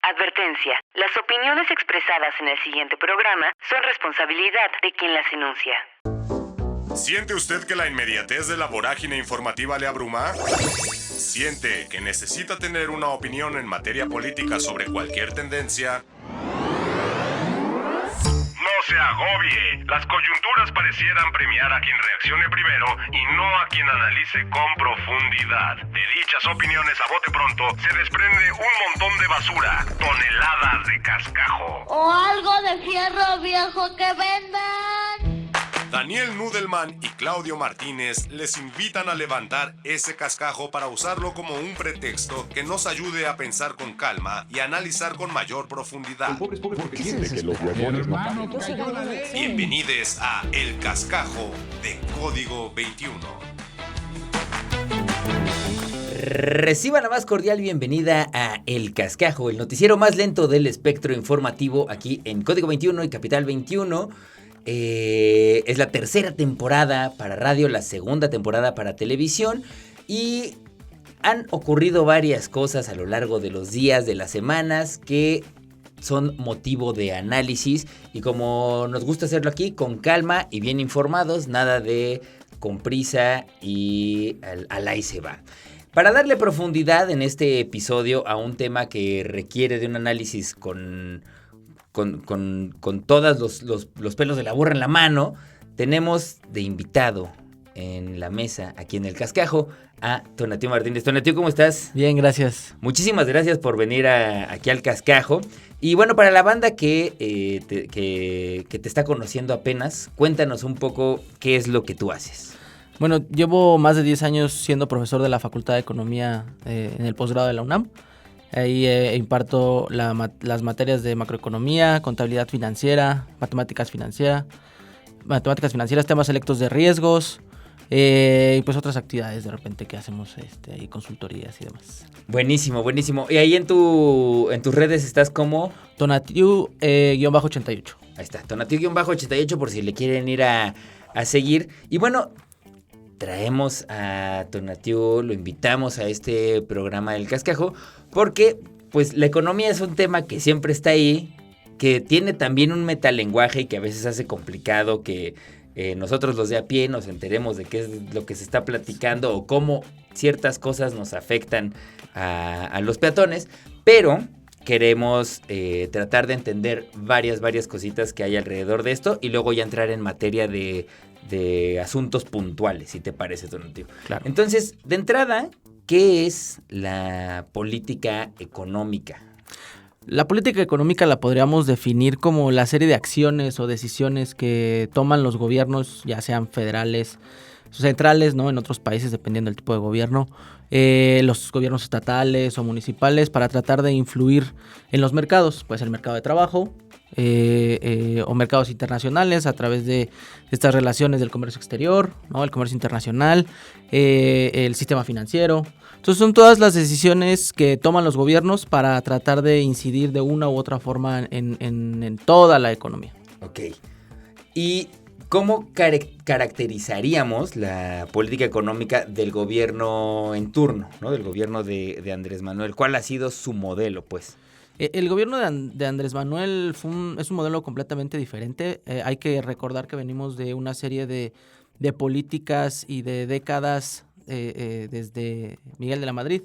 Advertencia. Las opiniones expresadas en el siguiente programa son responsabilidad de quien las enuncia. ¿Siente usted que la inmediatez de la vorágine informativa le abruma? ¿Siente que necesita tener una opinión en materia política sobre cualquier tendencia? No se agobie. Las coyunturas parecieran premiar a quien reaccione primero y no a quien analice con profundidad. De dichas opiniones a bote pronto se desprende un montón de basura, toneladas de cascajo. O algo de fierro viejo que vendan. Daniel Nudelman y Claudio Martínez les invitan a levantar ese cascajo para usarlo como un pretexto que nos ayude a pensar con calma y analizar con mayor profundidad. Bienvenidos a El Cascajo de Código 21. Reciba la más cordial bienvenida a El Cascajo, el noticiero más lento del espectro informativo aquí en Código 21 y Capital 21. Es la tercera temporada para radio, la segunda temporada para televisión y han ocurrido varias cosas a lo largo de los días, de las semanas que son motivo de análisis y como nos gusta hacerlo aquí, con calma y bien informados, nada de con prisa y al ahí se va. Para darle profundidad en este episodio a un tema que requiere de un análisis con todos los pelos de la burra en la mano, tenemos de invitado en la mesa, aquí en El Cascajo, a Tonatiuh Martínez. Tonatiuh, ¿cómo estás? Bien, gracias. Muchísimas gracias por venir aquí al Cascajo. Y bueno, para la banda que te está conociendo apenas, cuéntanos un poco qué es lo que tú haces. Bueno, llevo más de 10 años siendo profesor de la Facultad de Economía en el posgrado de la UNAM. Ahí imparto las materias de macroeconomía, contabilidad financiera, matemáticas financieras, temas selectos de riesgos y pues otras actividades de repente que hacemos ahí, consultorías y demás. Buenísimo, buenísimo. Y ahí en tus redes estás como Tonatiuh-88. Ahí está, Tonatiuh-88 por si le quieren ir a seguir. Y bueno, traemos a Tonatiuh, lo invitamos a este programa del Cascajo, porque pues la economía es un tema que siempre está ahí, que tiene también un metalenguaje y que a veces hace complicado que nosotros los de a pie nos enteremos de qué es lo que se está platicando o cómo ciertas cosas nos afectan a los peatones, pero queremos tratar de entender varias cositas que hay alrededor de esto y luego ya entrar en materia de asuntos puntuales, si te parece, Tonatiuh. Claro. Entonces, de entrada, ¿qué es la política económica? La política económica la podríamos definir como la serie de acciones o decisiones que toman los gobiernos, ya sean federales, centrales, ¿no? En otros países, dependiendo del tipo de gobierno, los gobiernos estatales o municipales, para tratar de influir en los mercados. Puede ser el mercado de trabajo, o mercados internacionales a través de estas relaciones del comercio exterior, ¿no? El comercio internacional, el sistema financiero. Entonces son todas las decisiones que toman los gobiernos para tratar de incidir de una u otra forma en toda la economía. Ok. ¿Y cómo caracterizaríamos la política económica del gobierno en turno, ¿no? Del gobierno de Andrés Manuel? ¿Cuál ha sido su modelo, pues? El gobierno de Andrés Manuel es un modelo completamente diferente. Hay que recordar que venimos de una serie de políticas y de décadas desde Miguel de la Madrid,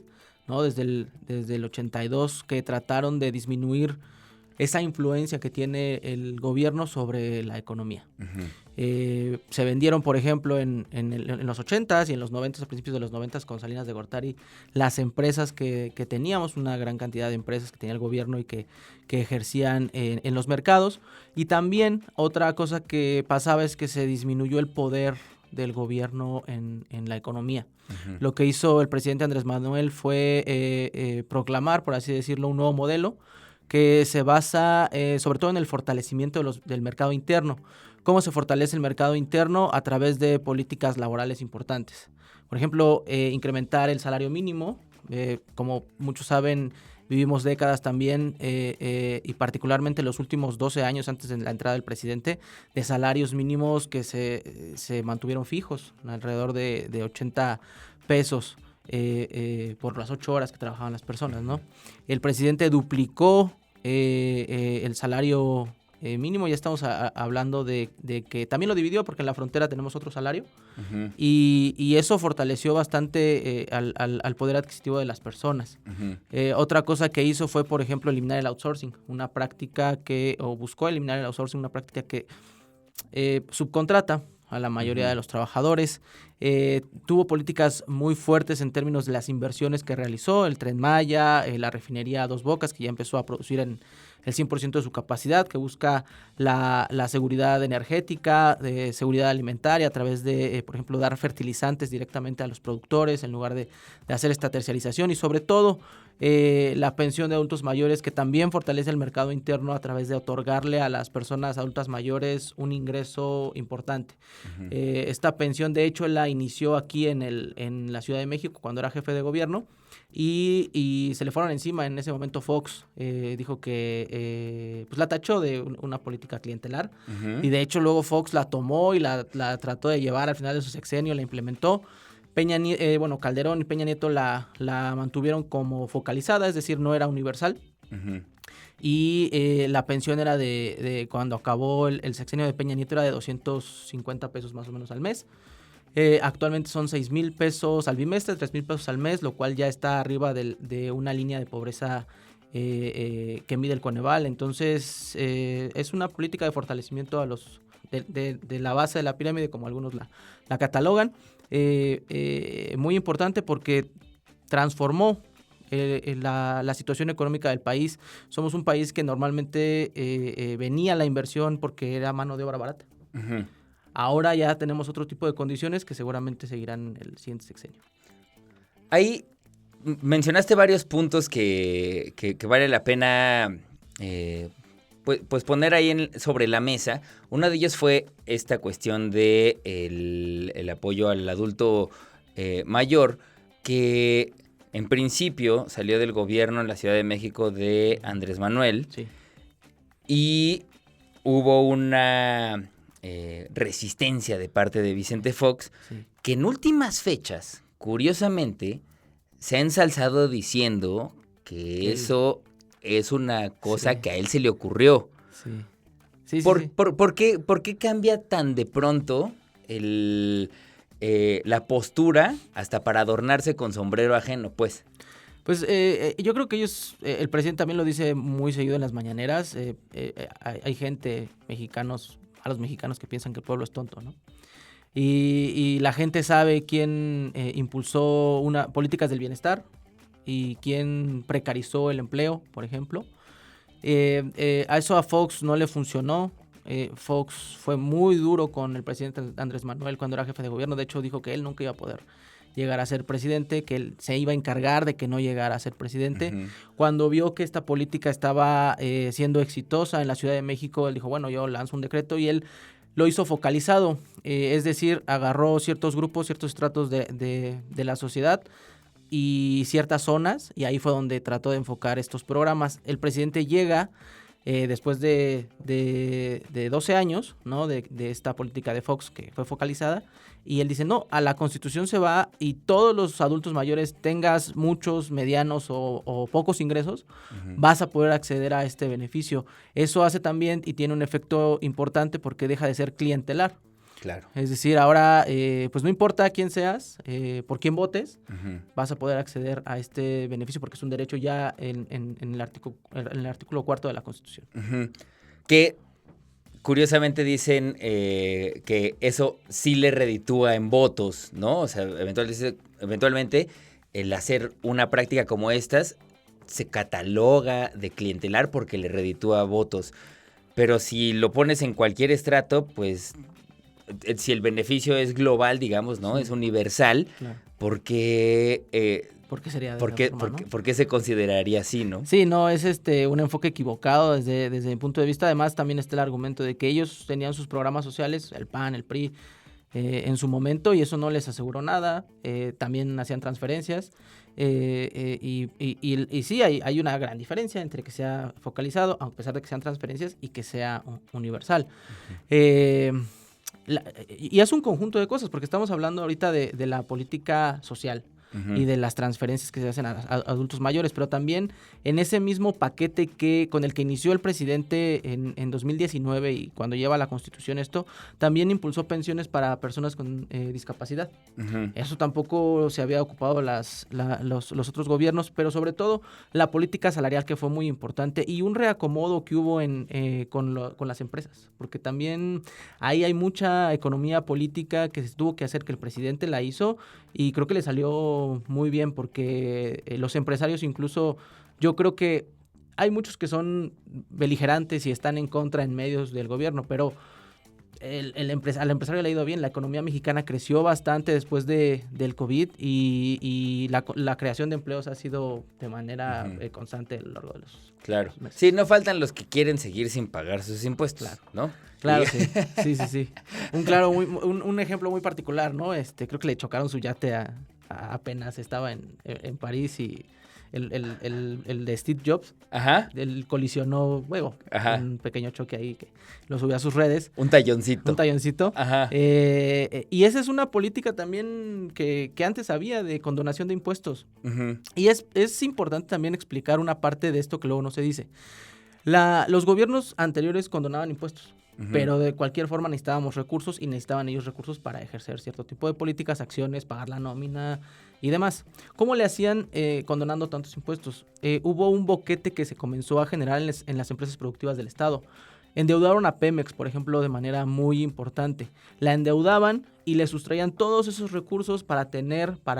¿no? Desde el 82, que trataron de disminuir esa influencia que tiene el gobierno sobre la economía. Uh-huh. Se vendieron, por ejemplo, en los 80s y en los 90s, a principios de los 90s, con Salinas de Gortari, las empresas que teníamos, una gran cantidad de empresas que tenía el gobierno y que ejercían en los mercados. Y también otra cosa que pasaba es que se disminuyó el poder del gobierno en la economía. Uh-huh. Lo que hizo el presidente Andrés Manuel fue proclamar, por así decirlo, un nuevo modelo que se basa sobre todo en el fortalecimiento del mercado interno. ¿Cómo se fortalece el mercado interno? A través de políticas laborales importantes. Por ejemplo, incrementar el salario mínimo. Como muchos saben, vivimos décadas también, y particularmente los últimos 12 años antes de la entrada del presidente, de salarios mínimos que se mantuvieron fijos, alrededor de 80 pesos por las 8 horas que trabajaban las personas, ¿no? El presidente duplicó el salario mínimo, ya estamos hablando de que también lo dividió porque en la frontera tenemos otro salario, Ujú. y eso fortaleció bastante al poder adquisitivo de las personas. Ujú. Otra cosa que hizo fue, por ejemplo, eliminar el outsourcing, buscó eliminar el outsourcing, una práctica que subcontrata a la mayoría de los trabajadores. Tuvo políticas muy fuertes en términos de las inversiones que realizó, el Tren Maya, la refinería Dos Bocas, que ya empezó a producir en el 100% de su capacidad, que busca la seguridad energética, de seguridad alimentaria a través de, por ejemplo, dar fertilizantes directamente a los productores en lugar de hacer esta terciarización, y sobre todo la pensión de adultos mayores, que también fortalece el mercado interno a través de otorgarle a las personas adultas mayores un ingreso importante. Esta pensión, de hecho, la inició aquí en la Ciudad de México cuando era jefe de gobierno, y se le fueron encima en ese momento. Fox dijo que pues la tachó de una política clientelar, y de hecho luego Fox la tomó y la trató de llevar al final de su sexenio, la implementó. Calderón y Peña Nieto la mantuvieron como focalizada, es decir, no era universal. Ujú. Y la pensión era de cuando acabó el sexenio de Peña Nieto, era de 250 pesos más o menos al mes. Actualmente son 6,000 pesos al bimestre, 3,000 pesos al mes, lo cual ya está arriba de una línea de pobreza que mide el Coneval. Entonces, es una política de fortalecimiento a los de la base de la pirámide, como algunos la catalogan. Muy importante porque transformó la situación económica del país. Somos un país que normalmente venía la inversión porque era mano de obra barata. Ujú. Ahora ya tenemos otro tipo de condiciones que seguramente seguirán el siguiente sexenio. Ahí mencionaste varios puntos que vale la pena pues poner ahí sobre la mesa. Uno de ellos fue esta cuestión de el apoyo al adulto mayor, que en principio salió del gobierno en la Ciudad de México de Andrés Manuel. Sí. Y hubo una resistencia de parte de Vicente Fox, Sí. que en últimas fechas, curiosamente, se ha ensalzado diciendo que eso es una cosa Sí. que a él se le ocurrió. Sí. Sí, ¿Por, sí. por qué cambia tan de pronto la postura hasta para adornarse con sombrero ajeno, pues? Pues yo creo que ellos, el presidente también lo dice muy seguido en las mañaneras. Hay gente, a los mexicanos que piensan que el pueblo es tonto, ¿no? Y la gente sabe quién impulsó políticas del bienestar y quién precarizó el empleo, por ejemplo. A eso a Fox no le funcionó. Fox fue muy duro con el presidente Andrés Manuel cuando era jefe de gobierno. De hecho, dijo que él nunca iba a poder llegar a ser presidente, que él se iba a encargar de que no llegara a ser presidente. Ujú. Cuando vio que esta política estaba siendo exitosa en la Ciudad de México, él dijo, bueno, yo lanzo un decreto, y él lo hizo focalizado, es decir, agarró ciertos grupos, ciertos estratos de la sociedad y ciertas zonas, y ahí fue donde trató de enfocar estos programas. El presidente llega después de 12 años, ¿no? de esta política de Fox que fue focalizada, y él dice, no, a la Constitución se va, y todos los adultos mayores, tengas muchos, medianos o pocos ingresos, vas a poder acceder a este beneficio. Eso hace también y tiene un efecto importante porque deja de ser clientelar. Claro. Es decir, ahora pues no importa quién seas, por quién votes, Ujú. vas a poder acceder a este beneficio porque es un derecho ya en el artículo 4 de la Constitución. Ujú. Que curiosamente dicen que eso sí le reditúa en votos, ¿no? O sea, eventualmente el hacer una práctica como estas se cataloga de clientelar porque le reditúa votos. Pero si lo pones en cualquier estrato, pues si el beneficio es global, digamos, ¿no? Sí. Es universal, Claro. ¿por qué, ¿Por qué sería de por esa qué, forma, por no? qué- por qué se consideraría así, no? Sí, no, es un enfoque equivocado desde mi punto de vista. Además, también está el argumento de que ellos tenían sus programas sociales, el PAN, el PRI, en su momento, y eso no les aseguró nada. También hacían transferencias. Y sí, hay una gran diferencia entre que sea focalizado, a pesar de que sean transferencias, y que sea universal. Y es un conjunto de cosas, porque estamos hablando ahorita de la política social. y de las transferencias que se hacen a adultos mayores, pero también en ese mismo paquete con el que inició el presidente en 2019 y cuando lleva la Constitución esto, también impulsó pensiones para personas con discapacidad. Eso tampoco se había ocupado los otros gobiernos, pero sobre todo la política salarial, que fue muy importante, y un reacomodo que hubo con las empresas, porque también ahí hay mucha economía política que se tuvo que hacer, que el presidente la hizo, y creo que le salió muy bien, porque los empresarios incluso, yo creo que hay muchos que son beligerantes y están en contra en medios del gobierno, pero al empresario le ha ido bien. La economía mexicana creció bastante después del COVID y la creación de empleos ha sido de manera constante a lo largo de los meses. Sí, no faltan los que quieren seguir sin pagar sus impuestos, ¿no? Claro, sí. Un ejemplo muy particular, ¿no? Creo que le chocaron su yate apenas estaba en París y el de Steve Jobs, él colisionó, un pequeño choque ahí que lo subió a sus redes. Un talloncito. Ajá. Y esa es una política también que antes había de condonación de impuestos. Y es importante también explicar una parte de esto que luego no se dice. Los gobiernos anteriores condonaban impuestos. Pero de cualquier forma necesitábamos recursos y necesitaban ellos recursos para ejercer cierto tipo de políticas, acciones, pagar la nómina y demás. ¿Cómo le hacían condonando tantos impuestos? Hubo un boquete que se comenzó a generar en las empresas productivas del Estado. Endeudaron a Pemex, por ejemplo, de manera muy importante. La endeudaban y le sustraían todos esos recursos para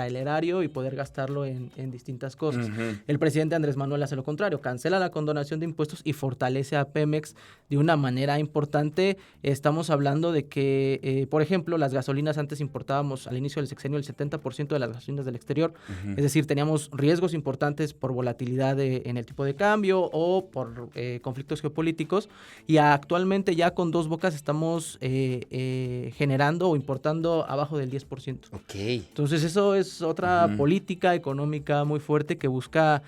el erario y poder gastarlo en distintas cosas. El presidente Andrés Manuel hace lo contrario, cancela la condonación de impuestos y fortalece a Pemex de una manera importante. Estamos hablando de que, por ejemplo, las gasolinas antes importábamos al inicio del sexenio el 70% de las gasolinas del exterior. Es decir, teníamos riesgos importantes por volatilidad en el tipo de cambio o por conflictos geopolíticos, y actualmente ya con Dos Bocas estamos generando o importando abajo del 10%. Entonces eso es otra política económica muy fuerte que busca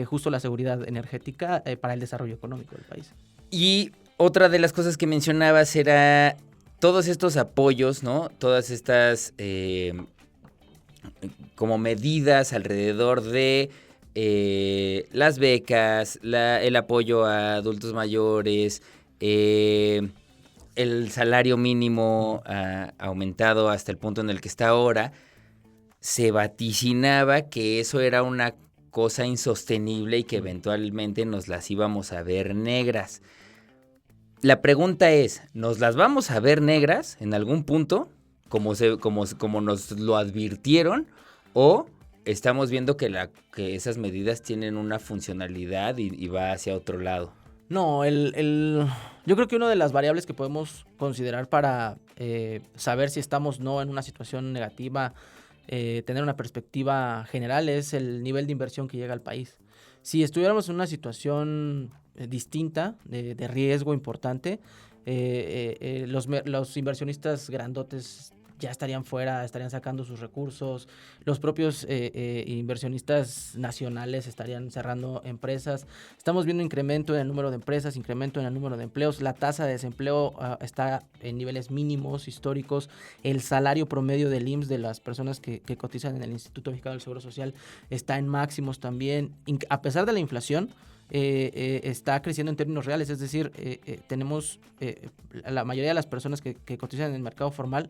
justo la seguridad energética para el desarrollo económico del país. Y otra de las cosas que mencionabas era todos estos apoyos, ¿no? Todas estas como medidas alrededor de las becas, el apoyo a adultos mayores, el salario mínimo ha aumentado hasta el punto en el que está ahora. Se vaticinaba que eso era una cosa insostenible y que eventualmente nos las íbamos a ver negras. La pregunta es, ¿nos las vamos a ver negras en algún punto, como nos lo advirtieron, o estamos viendo que esas medidas tienen una funcionalidad y va hacia otro lado? No, yo creo que una de las variables que podemos considerar para saber si estamos no en una situación negativa, tener una perspectiva general, es el nivel de inversión que llega al país. Si estuviéramos en una situación distinta, de riesgo importante, los inversionistas grandotes ya estarían fuera, estarían sacando sus recursos, los propios inversionistas nacionales estarían cerrando empresas. Estamos viendo incremento en el número de empresas, incremento en el número de empleos, la tasa de desempleo está en niveles mínimos históricos, el salario promedio del IMSS de las personas que cotizan en el Instituto Mexicano del Seguro Social está en máximos también, a pesar de la inflación. Está creciendo en términos reales, es decir, tenemos la mayoría de las personas que cotizan en el mercado formal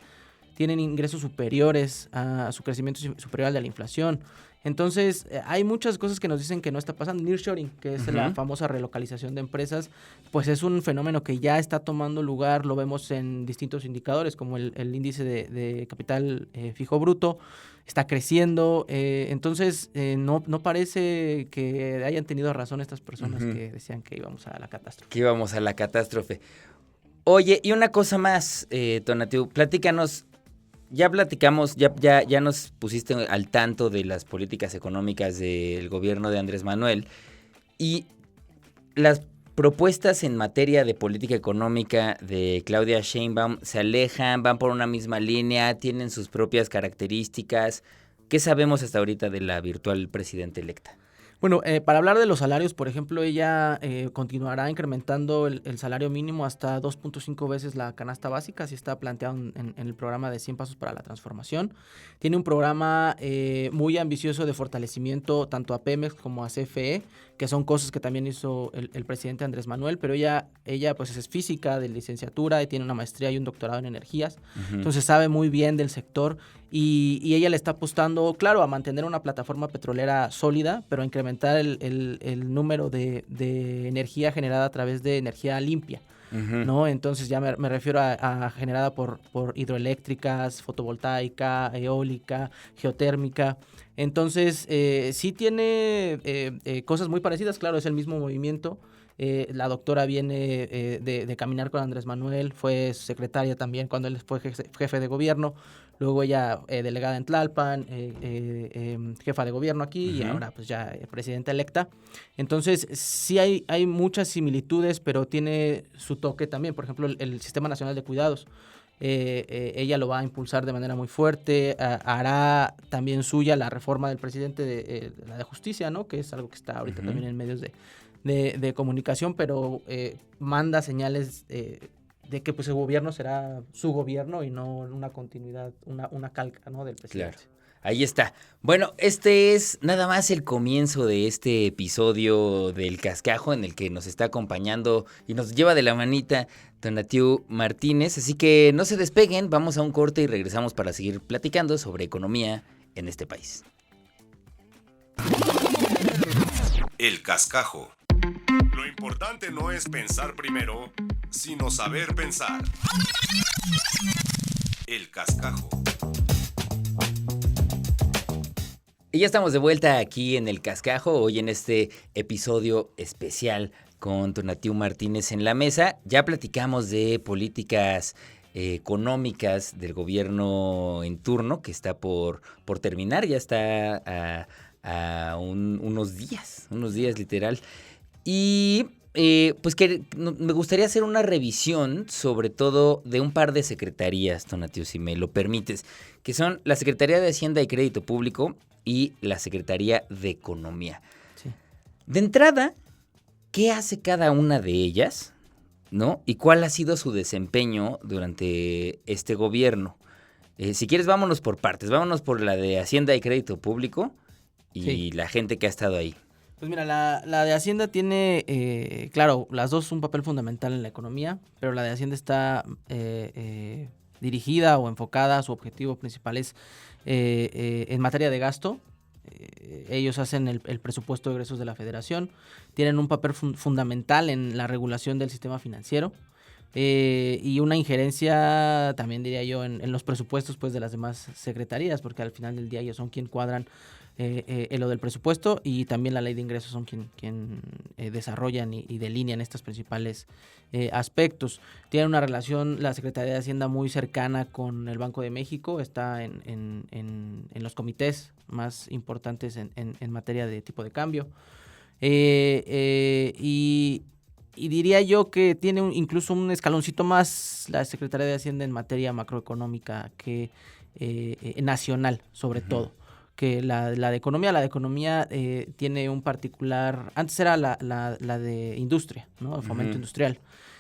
tienen ingresos superiores a su crecimiento superior al de la inflación. Entonces, hay muchas cosas que nos dicen que no está pasando. Nearshoring, que es la famosa relocalización de empresas, pues es un fenómeno que ya está tomando lugar, lo vemos en distintos indicadores, como el índice de capital fijo bruto, está creciendo. Entonces, no parece que hayan tenido razón estas personas que decían que íbamos a la catástrofe. Oye, y una cosa más, Tonatiuh, platícanos. Ya platicamos, ya nos pusiste al tanto de las políticas económicas del gobierno de Andrés Manuel, y las propuestas en materia de política económica de Claudia Sheinbaum se alejan, van por una misma línea, tienen sus propias características. ¿Qué sabemos hasta ahorita de la virtual presidenta electa? Bueno, para hablar de los salarios, por ejemplo, ella continuará incrementando el salario mínimo hasta 2.5 veces la canasta básica, así está planteado en el programa de 100 Pasos para la Transformación. Tiene un programa muy ambicioso de fortalecimiento tanto a Pemex como a CFE, que son cosas que también hizo el presidente Andrés Manuel, pero ella pues es física de licenciatura y tiene una maestría y un doctorado en energías, entonces sabe muy bien del sector y ella le está apostando, claro, a mantener una plataforma petrolera sólida, pero a incrementar el número de energía generada a través de energía limpia. ¿No? Entonces ya me refiero a generada por hidroeléctricas, fotovoltaica, eólica, geotérmica. Entonces sí tiene cosas muy parecidas, claro, es el mismo movimiento. La doctora viene de caminar con Andrés Manuel, fue secretaria también cuando él fue jefe de gobierno, luego ella delegada en Tlalpan, jefa de gobierno aquí y ahora pues ya presidenta electa. Entonces sí hay muchas similitudes, pero tiene su toque también. Por ejemplo, el Sistema Nacional de Cuidados, ella lo va a impulsar de manera muy fuerte, hará también suya la reforma del presidente de la de justicia, ¿no? Que es algo que está ahorita también en medios de comunicación, pero manda señales de que pues el gobierno será su gobierno y no una continuidad, una calca, ¿no? del presidente. Claro. Ahí está. Bueno, este es nada más el comienzo de este episodio del Cascajo en el que nos está acompañando y nos lleva de la manita Tonatiuh Martínez. Así que no se despeguen, vamos a un corte y regresamos para seguir platicando sobre economía en este país. El Cascajo. Lo importante no es pensar primero, sino saber pensar. El Cascajo. Y ya estamos de vuelta aquí en El Cascajo, hoy en este episodio especial con Tonatiuh Martínez en la mesa. Ya platicamos de políticas económicas del gobierno en turno, que está por terminar, ya está a unos días literal. Y pues que me gustaría hacer una revisión sobre todo de un par de secretarías, Tonatiuh, si me lo permites, que son la Secretaría de Hacienda y Crédito Público y la Secretaría de Economía. Sí. De entrada, ¿qué hace cada una de ellas, ¿no? ¿Y cuál ha sido su desempeño durante este gobierno? Si quieres, vámonos por partes. Vámonos por la de Hacienda y Crédito Público y la gente que ha estado ahí. Pues mira, la de Hacienda tiene, claro, las dos un papel fundamental en la economía, pero la de Hacienda está dirigida o enfocada, su objetivo principal es en materia de gasto. Ellos hacen el presupuesto de egresos de la Federación, tienen un papel fundamental en la regulación del sistema financiero y una injerencia, también diría yo, en los presupuestos pues, de las demás secretarías, porque al final del día ellos son quien cuadran lo del presupuesto y también la ley de ingresos son quien desarrollan y delinean estos principales aspectos. Tienen una relación, la Secretaría de Hacienda, muy cercana con el Banco de México, está en los comités más importantes en materia de tipo de cambio. Y diría yo que tiene incluso un escaloncito más la Secretaría de Hacienda en materia macroeconómica que nacional, sobre todo, que la de economía. La de economía tiene un particular, antes era la de industria, ¿no? El fomento industrial.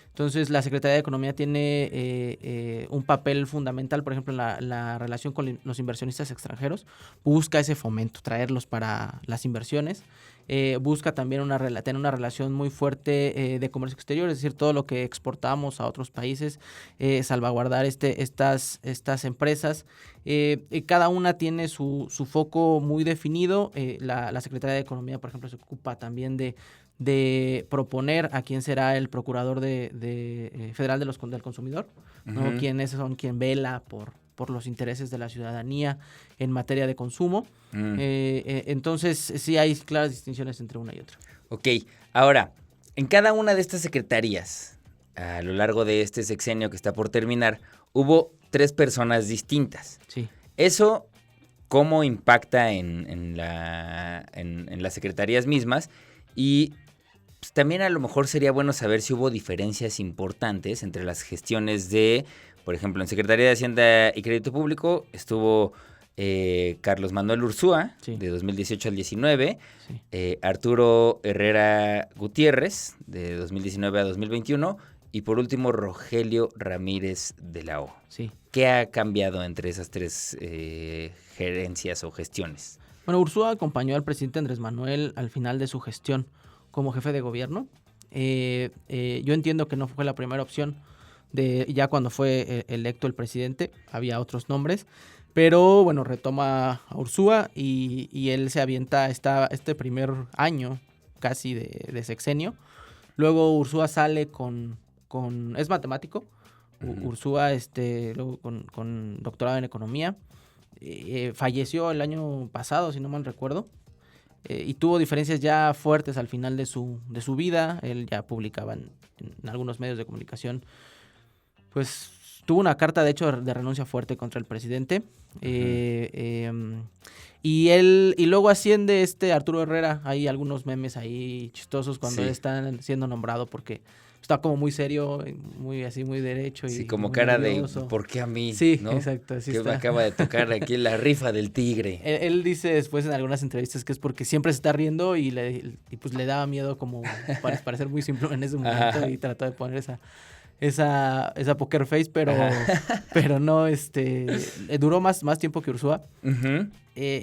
Entonces, la Secretaría de Economía tiene un papel fundamental, por ejemplo, en la relación con los inversionistas extranjeros. Busca ese fomento, traerlos para las inversiones. Busca también tener una relación muy fuerte de comercio exterior, es decir, todo lo que exportamos a otros países, salvaguardar estas empresas. Cada una tiene su foco muy definido. La Secretaría de Economía, por ejemplo, se ocupa también de proponer a quién será el procurador federal del consumidor, ¿no? Quien vela por los intereses de la ciudadanía en materia de consumo. Entonces, sí hay claras distinciones entre una y otra. Ok, ahora, en cada una de estas secretarías, a lo largo de este sexenio que está por terminar, hubo 3 personas distintas. Sí. Eso, ¿cómo impacta en las secretarías mismas? Y pues, también a lo mejor sería bueno saber si hubo diferencias importantes entre las gestiones de, por ejemplo, en Secretaría de Hacienda y Crédito Público estuvo Carlos Manuel Ursúa, Sí. de 2018 al 19, Sí. Arturo Herrera Gutiérrez, de 2019 a 2021, y por último Rogelio Ramírez de la O. Sí. ¿Qué ha cambiado entre esas tres gerencias o gestiones? Bueno, Ursúa acompañó al presidente Andrés Manuel al final de su gestión como jefe de gobierno. Yo entiendo que no fue la primera opción ya cuando fue electo el presidente, había otros nombres, pero bueno, retoma a Ursúa y él se avienta este primer año casi de sexenio. Luego Ursúa sale es matemático, Ursúa luego con doctorado en economía. Falleció el año pasado, si no mal recuerdo, y tuvo diferencias ya fuertes al final de su vida. Él ya publicaba en algunos medios de comunicación, pues tuvo una carta de hecho de renuncia fuerte contra el presidente. Y luego asciende Arturo Herrera. Hay algunos memes ahí chistosos cuando Sí. él está siendo nombrado, porque está como muy serio, muy así, muy derecho. Sí, y como muy cara nervioso. de ¿por qué a mí? Sí, ¿no? exacto, así que está. me acaba de tocar aquí la rifa del tigre. Él dice después en algunas entrevistas que es porque siempre se está riendo y pues le daba miedo como parecer muy simple en ese momento. Ajá. Y trató de poner esa poker face, pero no, duró más tiempo que Ursúa. Ujú.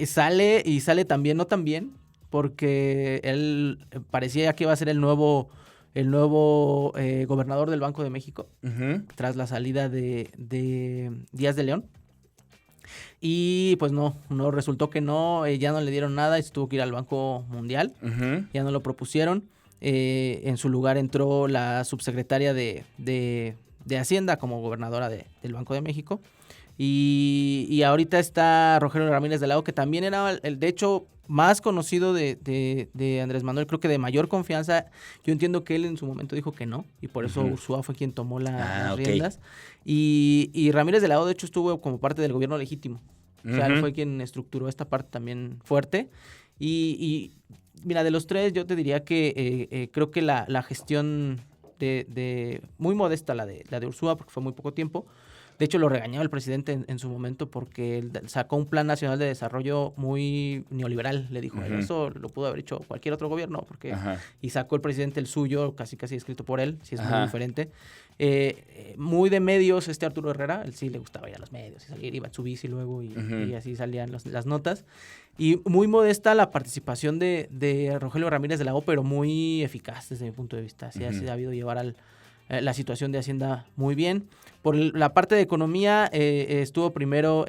Sale también, no tan bien, porque él parecía que iba a ser el nuevo gobernador del Banco de México, Ujú. tras la salida de Díaz de León. Y pues no resultó que ya no le dieron nada y se tuvo que ir al Banco Mundial. Ujú. Ya no lo propusieron. En su lugar entró la subsecretaria de Hacienda como gobernadora del Banco de México. Y ahorita está Rogelio Ramírez de la O, que también era de hecho más conocido de Andrés Manuel, creo que de mayor confianza. Yo entiendo que él en su momento dijo que no, y por eso Ursúa fue quien tomó las ok. riendas. Y Ramírez de la O, de hecho, estuvo como parte del gobierno legítimo. O sea, él fue quien estructuró esta parte también fuerte. Y mira, de los tres, yo te diría que creo que la gestión muy modesta, la de Ursúa, porque fue muy poco tiempo. De hecho, lo regañaba el presidente en su momento porque él sacó un plan nacional de desarrollo muy neoliberal. Le dijo, eso lo pudo haber hecho cualquier otro gobierno, porque y sacó el presidente el suyo, casi escrito por él, si es muy diferente. Muy de medios Arturo Herrera, él sí le gustaba ir a los medios y salir, iba en su bici luego y así salían las notas. Y muy modesta la participación de Rogelio Ramírez de la O, pero muy eficaz desde mi punto de vista. Así ha sabido llevar la situación de Hacienda muy bien. Por la parte de economía estuvo primero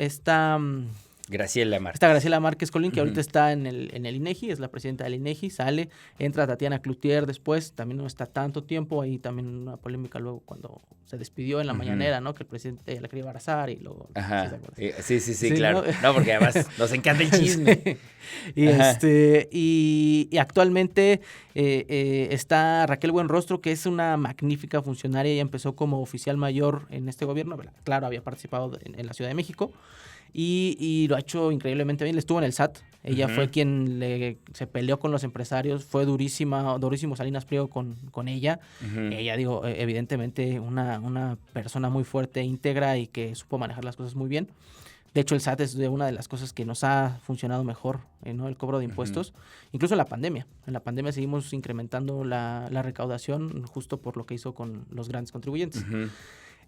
Graciela Márquez. Está Graciela Márquez Colín, que ahorita está en el INEGI, es la presidenta del INEGI, sale, entra Tatiana Cloutier después, también no está tanto tiempo, ahí también una polémica luego cuando se despidió en la mañanera, ¿no? Que el presidente la quería abrazar y luego... Ajá. ¿Sí, Sí, claro. No, porque además nos encanta el chisme. Y actualmente está Raquel Buenrostro, que es una magnífica funcionaria. Ella empezó como oficial mayor en este gobierno. Claro, había participado en la Ciudad de México y lo ha hecho increíblemente bien. Estuvo en el SAT. Ella fue quien se peleó con los empresarios. Fue durísimo Salinas Pliego con ella. Ella, evidentemente una persona muy fuerte, íntegra y que supo manejar las cosas muy bien. De hecho, el SAT es una de las cosas que nos ha funcionado mejor, ¿no? El cobro de impuestos. Incluso en la pandemia. En la pandemia seguimos incrementando la recaudación justo por lo que hizo con los grandes contribuyentes.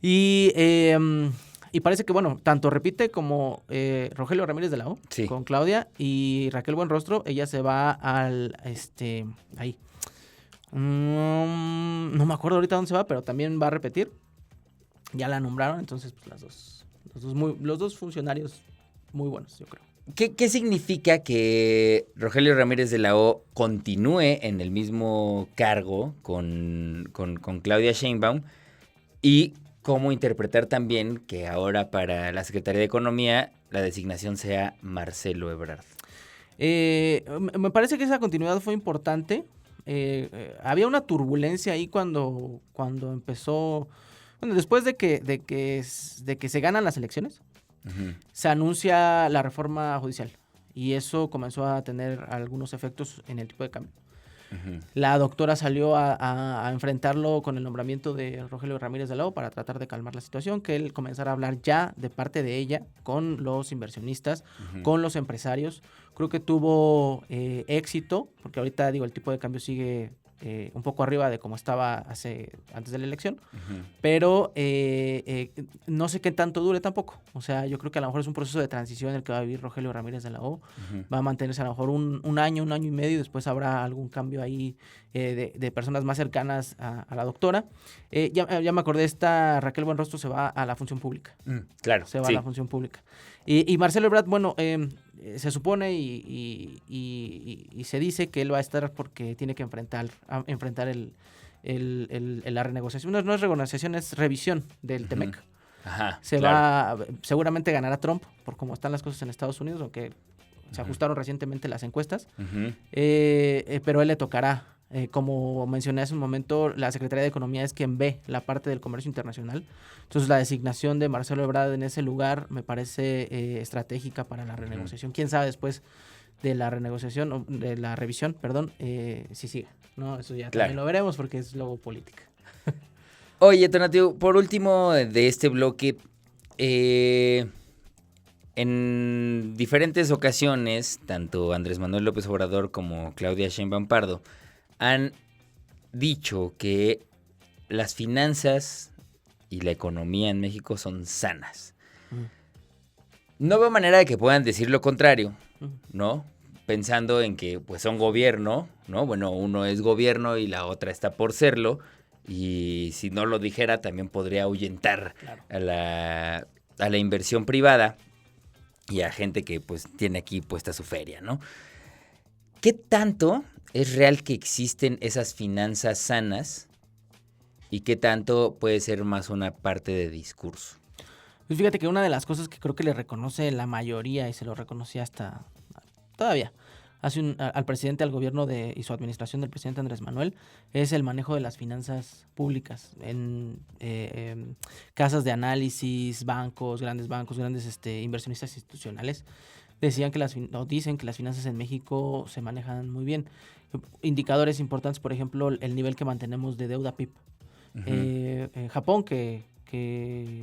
Y parece que, bueno, tanto repite como Rogelio Ramírez de la O, con Claudia, y Raquel Buenrostro, ella se va ahí. No me acuerdo ahorita dónde se va, pero también va a repetir. Ya la nombraron, entonces pues los dos funcionarios muy buenos, yo creo. ¿Qué significa que Rogelio Ramírez de la O continúe en el mismo cargo con Claudia Sheinbaum? Y cómo interpretar también que ahora para la Secretaría de Economía la designación sea Marcelo Ebrard. Me parece que esa continuidad fue importante. Había una turbulencia ahí cuando empezó... Bueno, después de que se ganan las elecciones, se anuncia la reforma judicial y eso comenzó a tener algunos efectos en el tipo de cambio. La doctora salió a enfrentarlo con el nombramiento de Rogelio Ramírez de la O para tratar de calmar la situación, que él comenzara a hablar ya de parte de ella con los inversionistas, con los empresarios. Creo que tuvo éxito, porque ahorita, el tipo de cambio sigue un poco arriba de como estaba antes de la elección, pero no sé qué tanto dure tampoco. O sea, yo creo que a lo mejor es un proceso de transición en el que va a vivir Rogelio Ramírez de la O. Va a mantenerse a lo mejor un año y medio, y después habrá algún cambio ahí de personas más cercanas a la doctora. Ya me acordé, Raquel Buenrostro se va a la función pública. Claro, se va a la función pública. Y Marcelo Ebrard, bueno, se supone y se dice que él va a estar porque tiene que enfrentar la renegociación. No es renegociación, es revisión del TEMEC. Seguramente ganará Trump por cómo están las cosas en Estados Unidos, aunque se ajustaron recientemente las encuestas. Pero él le tocará. Como mencioné hace un momento, la Secretaría de Economía es quien ve la parte del comercio internacional. Entonces, la designación de Marcelo Ebrard en ese lugar me parece estratégica para la renegociación. ¿Quién sabe después de la renegociación, de la revisión, si sigue? ¿No? Eso ya también lo veremos porque es luego política. Oye, Tonatiuh, por último de este bloque, en diferentes ocasiones, tanto Andrés Manuel López Obrador como Claudia Sheinbaum Pardo han dicho que las finanzas y la economía en México son sanas. No veo manera de que puedan decir lo contrario, ¿no? Pensando en que pues son gobierno, ¿no? Bueno, uno es gobierno y la otra está por serlo, y si no lo dijera también podría ahuyentar a la inversión privada y a gente que pues tiene aquí puesta su feria, ¿no? ¿Qué tanto es real que existen esas finanzas sanas y qué tanto puede ser más una parte de discurso? Pues fíjate que una de las cosas que creo que le reconoce la mayoría, y se lo reconocía hasta todavía al presidente, al gobierno y su administración del presidente Andrés Manuel, es el manejo de las finanzas públicas en casas de análisis, grandes inversionistas institucionales. Dicen que las finanzas en México se manejan muy bien. Indicadores importantes, por ejemplo, el nivel que mantenemos de deuda PIB. Japón, que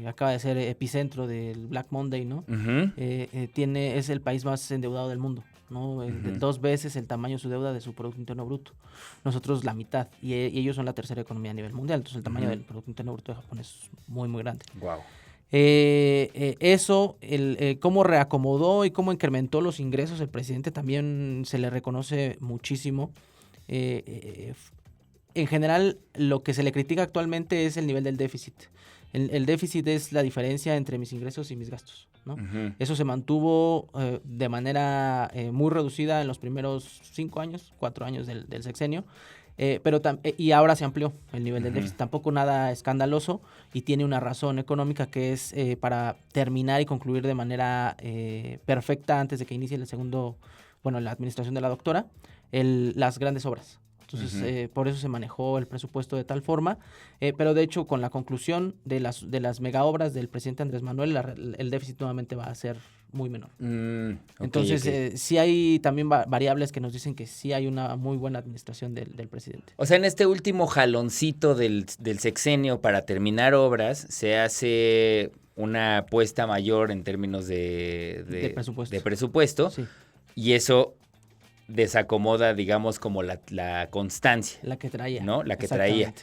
acaba de ser epicentro del Black Monday, ¿no? Es el país más endeudado del mundo, ¿no? 2 veces el tamaño de su deuda de su Producto Interno Bruto. Nosotros la mitad, y ellos son la tercera economía a nivel mundial. Entonces el tamaño del Producto Interno Bruto de Japón es muy, muy grande. Wow. Cómo reacomodó y cómo incrementó los ingresos el presidente también se le reconoce muchísimo. En general, lo que se le critica actualmente es el nivel del déficit. El déficit es la diferencia entre mis ingresos y mis gastos, ¿no? Eso se mantuvo de manera muy reducida en los primeros 4 años del sexenio. Y ahora se amplió el nivel del déficit. Tampoco nada escandaloso, y tiene una razón económica, que es para terminar y concluir de manera perfecta antes de que inicie la administración de la doctora, las grandes obras. Entonces, por eso se manejó el presupuesto de tal forma, pero de hecho con la conclusión de las mega obras del presidente Andrés Manuel, el déficit nuevamente va a ser muy menor. Entonces, sí hay también variables que nos dicen que sí hay una muy buena administración del presidente. O sea, en este último jaloncito del sexenio para terminar obras, se hace una apuesta mayor en términos de presupuesto, sí. Y eso desacomoda, digamos, como la constancia. La que traía. ¿No? La que traía.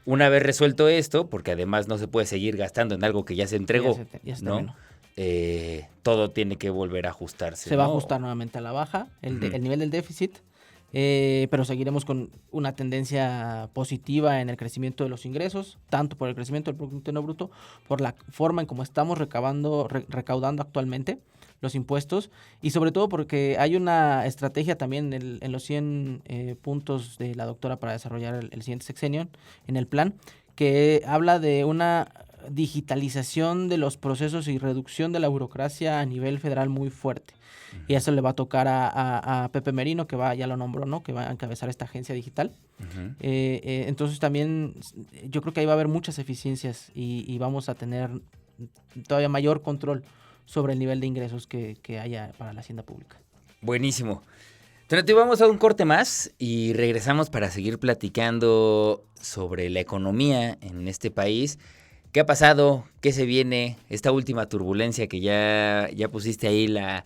Una vez resuelto esto, porque además no se puede seguir gastando en algo que ya se entregó, ya se ¿no? Todo tiene que volver a ajustarse. Se va a ajustar nuevamente a la baja el nivel del déficit, pero seguiremos con una tendencia positiva en el crecimiento de los ingresos, tanto por el crecimiento del Producto Interno Bruto, por la forma en cómo estamos recaudando actualmente los impuestos, y sobre todo porque hay una estrategia también en los 100 puntos de la doctora para desarrollar el siguiente sexenio, en el plan, que habla de una digitalización de los procesos y reducción de la burocracia a nivel federal muy fuerte. Y eso le va a tocar a Pepe Merino, que ya lo nombró, ¿no? Que va a encabezar esta agencia digital. Entonces también yo creo que ahí va a haber muchas eficiencias y vamos a tener todavía mayor control sobre el nivel de ingresos que haya para la hacienda pública. Buenísimo. Tonatiuh, vamos a un corte más y regresamos para seguir platicando sobre la economía en este país. ¿Qué ha pasado? ¿Qué se viene? Esta última turbulencia que ya pusiste ahí la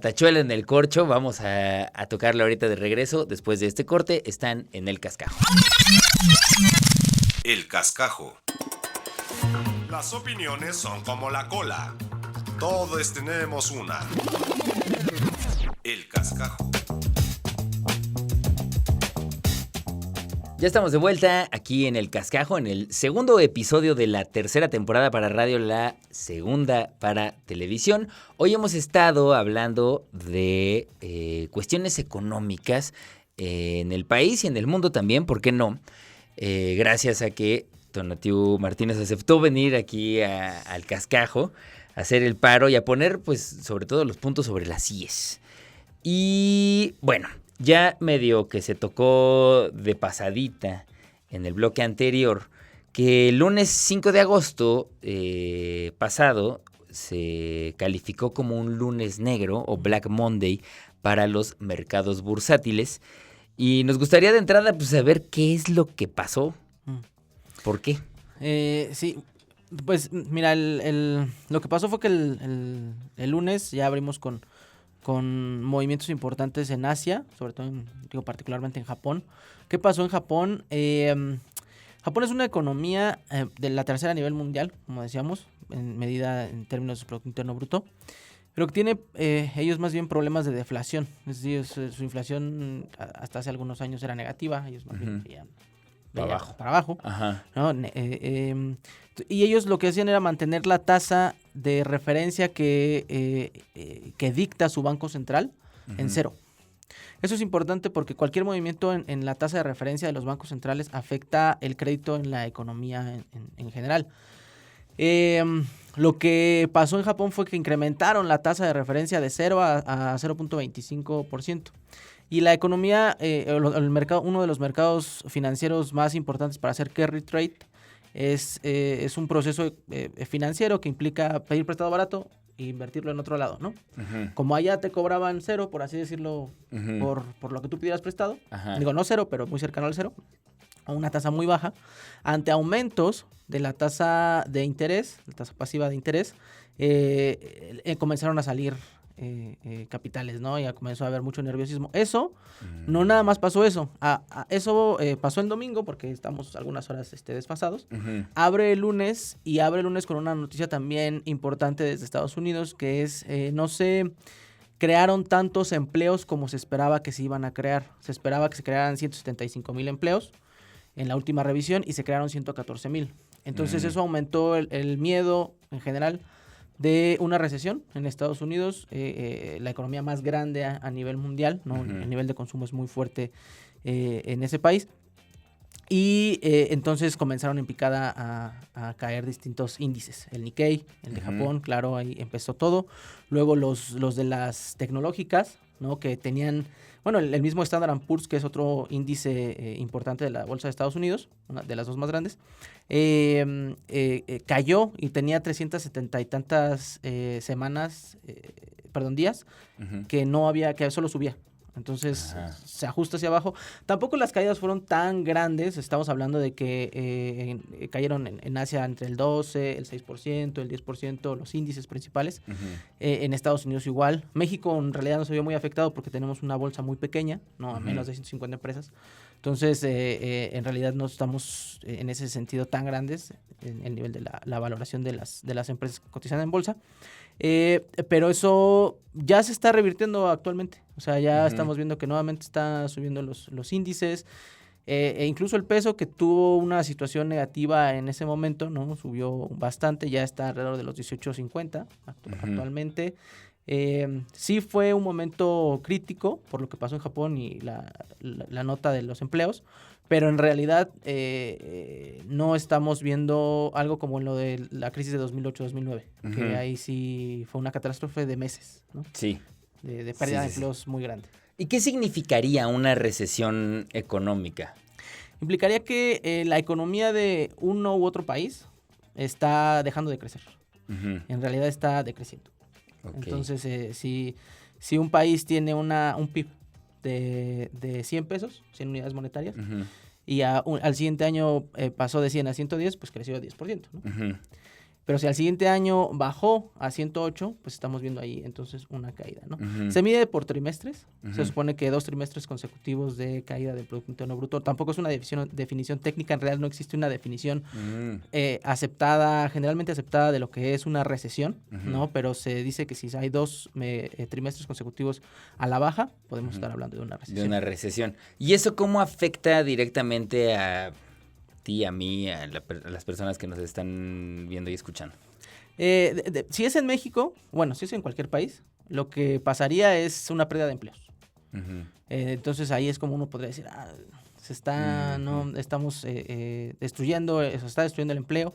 tachuela en el corcho. Vamos a tocarla ahorita de regreso. Después de este corte, están en El Cascajo. El Cascajo. Las opiniones son como la cola. Todos tenemos una. El Cascajo. Ya estamos de vuelta aquí en El Cascajo, en el segundo episodio de la tercera temporada para radio, la segunda para televisión. Hoy hemos estado hablando de cuestiones económicas en el país y en el mundo también, ¿por qué no? Gracias a que Tonatiuh Martínez aceptó venir aquí al Cascajo a hacer el paro y a poner, pues, sobre todo los puntos sobre las IES. Y bueno, ya medio que se tocó de pasadita en el bloque anterior que el lunes 5 de agosto pasado se calificó como un lunes negro o Black Monday para los mercados bursátiles. Y nos gustaría de entrada pues saber qué es lo que pasó. ¿Por qué? Sí, pues mira, lo que pasó fue que el lunes ya abrimos con movimientos importantes en Asia, sobre todo, particularmente en Japón. ¿Qué pasó en Japón? Japón es una economía de la tercera a nivel mundial, como decíamos, en medida en términos de Producto Interno Bruto, pero que tiene ellos más bien problemas de deflación. Es decir, su inflación hasta hace algunos años era negativa, ellos más bien veían para abajo. Ajá. ¿No? Y ellos lo que hacían era mantener la tasa de referencia que dicta su banco central en cero. Eso es importante porque cualquier movimiento en la tasa de referencia de los bancos centrales afecta el crédito en la economía en general. Lo que pasó en Japón fue que incrementaron la tasa de referencia de 0 a 0.25%. Y la economía, el mercado, uno de los mercados financieros más importantes para hacer carry trade es un proceso financiero que implica pedir prestado barato e invertirlo en otro lado, ¿no? Uh-huh. Como allá te cobraban 0, por así decirlo, por lo que tú pidieras prestado. Uh-huh. Digo, no 0, pero muy cercano al 0. A una tasa muy baja. Ante aumentos de la tasa de interés, la tasa pasiva de interés, comenzaron a salir capitales, ¿no? Ya comenzó a haber mucho nerviosismo. Eso, no nada más pasó eso. Eso pasó el domingo, porque estamos algunas horas desfasados. Uh-huh. Abre el lunes con una noticia también importante desde Estados Unidos, que es, no se crearon tantos empleos como se esperaba que se iban a crear. Se esperaba que se crearan 175,000 empleos en la última revisión y se crearon 114,000. Entonces eso aumentó el miedo en general de una recesión en Estados Unidos, la economía más grande a nivel mundial, ¿no? Uh-huh. El nivel de consumo es muy fuerte en ese país. Y entonces comenzaron en picada a caer distintos índices. El Nikkei, el de Japón, claro, ahí empezó todo. Luego los de las tecnológicas, ¿no? Que tenían, bueno, el mismo Standard & Poor's, que es otro índice importante de la bolsa de Estados Unidos, una de las dos más grandes, cayó y tenía 370 y tantas días, que solo subía. Entonces se ajusta hacia abajo. Tampoco las caídas fueron tan grandes. Estamos hablando de que cayeron en Asia entre el 12%, el 6%, el 10%, los índices principales. Uh-huh. En Estados Unidos igual. México en realidad no se vio muy afectado porque tenemos una bolsa muy pequeña, ¿no? A menos de 150 empresas. Entonces, en realidad no estamos en ese sentido tan grandes en el nivel de la valoración de las empresas cotizadas en bolsa. Pero eso ya se está revirtiendo actualmente. O sea, ya estamos viendo que nuevamente está subiendo los índices. E incluso el peso, que tuvo una situación negativa en ese momento, ¿no? Subió bastante, ya está alrededor de los 18.50 actualmente. Sí fue un momento crítico por lo que pasó en Japón y la nota de los empleos, pero en realidad no estamos viendo algo como lo de la crisis de 2008-2009, que ahí sí fue una catástrofe de meses, ¿no? Sí. De pérdida de empleos muy grande. ¿Y qué significaría una recesión económica? Implicaría que la economía de uno u otro país está dejando de crecer. Uh-huh. En realidad está decreciendo. Okay. Entonces, si un país tiene un PIB de 100 pesos, 100 unidades monetarias, Ujú, y al siguiente año pasó de 100 a 110, pues creció 10%, ¿no? ujú. Pero si al siguiente año bajó a 108, pues estamos viendo ahí entonces una caída, ¿no? Ujú. Se mide por trimestres. Ujú. Se supone que 2 trimestres consecutivos de caída del Producto Interno Bruto. Tampoco es una definición técnica. En realidad no existe una definición generalmente aceptada de lo que es una recesión, Ujú. ¿no? Pero se dice que si hay 2 trimestres consecutivos a la baja, podemos estar hablando de una De recesión. una recesión. ¿Y eso cómo afecta directamente a ti, a mí, a las personas que nos están viendo y escuchando? Si es en México, bueno, si es en cualquier país, lo que pasaría es una pérdida de empleos. Ujú. Entonces ahí es como uno podría decir, se está, no, estamos destruyendo, se está destruyendo el empleo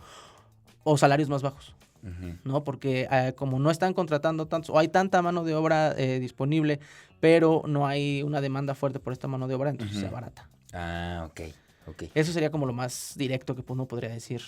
o salarios más bajos, Ujú. ¿no? Porque como no están contratando tantos, o hay tanta mano de obra disponible, pero no hay una demanda fuerte por esta mano de obra, entonces se abarata. Ah, ok. Eso sería como lo más directo que uno podría decir.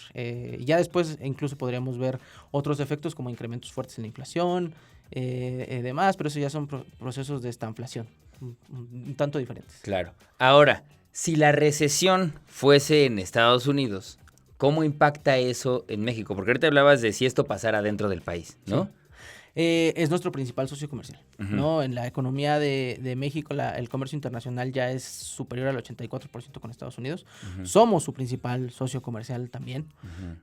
Ya después incluso podríamos ver otros efectos como incrementos fuertes en la inflación, demás, pero eso ya son procesos de estanflación, un tanto diferentes. Claro. Ahora, si la recesión fuese en Estados Unidos, ¿cómo impacta eso en México? Porque ahorita hablabas de si esto pasara dentro del país, ¿no? Sí. Es nuestro principal socio comercial, ¿no? En la economía de México, el comercio internacional ya es superior al 84% con Estados Unidos. Somos su principal socio comercial también.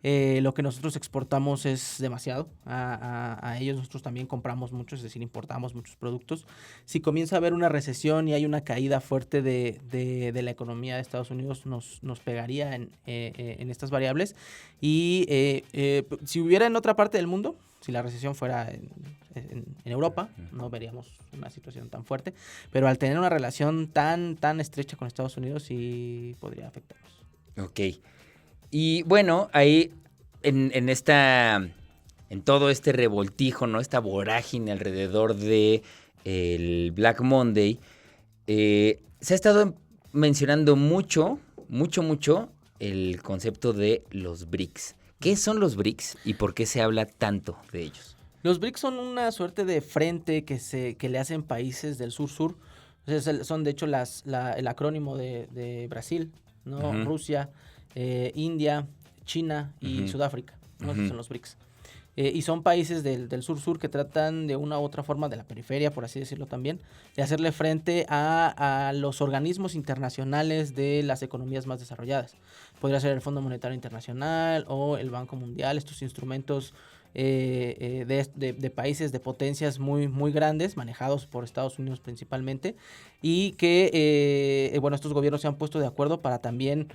Lo que nosotros exportamos es demasiado. A ellos nosotros también compramos mucho, es decir, importamos muchos productos. Si comienza a haber una recesión y hay una caída fuerte de la economía de Estados Unidos, nos pegaría en estas variables. Y si hubiera en otra parte del mundo, si la recesión fuera en Europa, no veríamos una situación tan fuerte, pero al tener una relación tan estrecha con Estados Unidos sí podría afectarnos. Ok. Y bueno, ahí en todo este revoltijo, ¿no? Esta vorágine alrededor de el Black Monday, se ha estado mencionando mucho el concepto de los BRICS. ¿Qué son los BRICS y por qué se habla tanto de ellos? Los BRICS son una suerte de frente que le hacen países del sur-sur. O sea, son de hecho el acrónimo de Brasil, ¿no? Ujú. Rusia, India, China y Sudáfrica, ¿no? Esos son los BRICS. Y son países del sur-sur que tratan de una u otra forma, de la periferia, por así decirlo también, de hacerle frente a los organismos internacionales de las economías más desarrolladas. Podría ser el Fondo Monetario Internacional o el Banco Mundial, estos instrumentos de países, de potencias muy grandes, manejados por Estados Unidos principalmente, y que, estos gobiernos se han puesto de acuerdo para también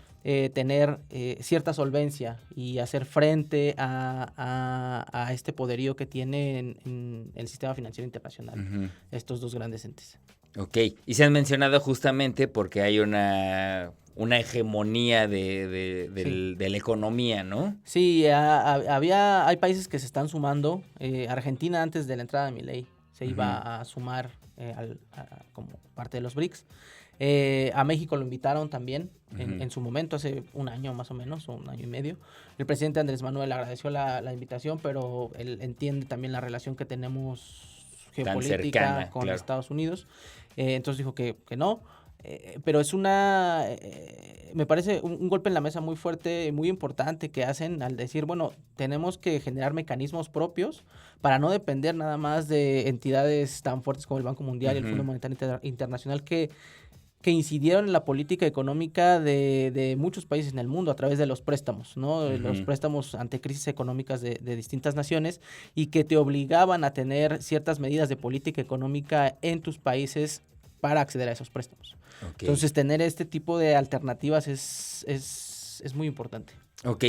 tener cierta solvencia y hacer frente a este poderío que tiene en el sistema financiero internacional, estos dos grandes entes. Ok, y se han mencionado justamente porque hay una hegemonía de la economía, ¿no? Sí, hay países que se están sumando. Argentina, antes de la entrada de Milei, se iba a sumar como parte de los BRICS. A México lo invitaron también en su momento, hace un año más o menos, o un año y medio. El presidente Andrés Manuel agradeció la invitación, pero él entiende también la relación que tenemos geopolítica cercana, con claro. Estados Unidos. Entonces dijo que no. Pero es me parece un golpe en la mesa muy fuerte, muy importante que hacen al decir, bueno, tenemos que generar mecanismos propios para no depender nada más de entidades tan fuertes como el Banco Mundial y el Fondo Monetario Internacional que incidieron en la política económica de muchos países en el mundo a través de los préstamos, ¿no? Los préstamos ante crisis económicas de distintas naciones y que te obligaban a tener ciertas medidas de política económica en tus países para acceder a esos préstamos. Okay. Entonces, tener este tipo de alternativas es muy importante. Ok.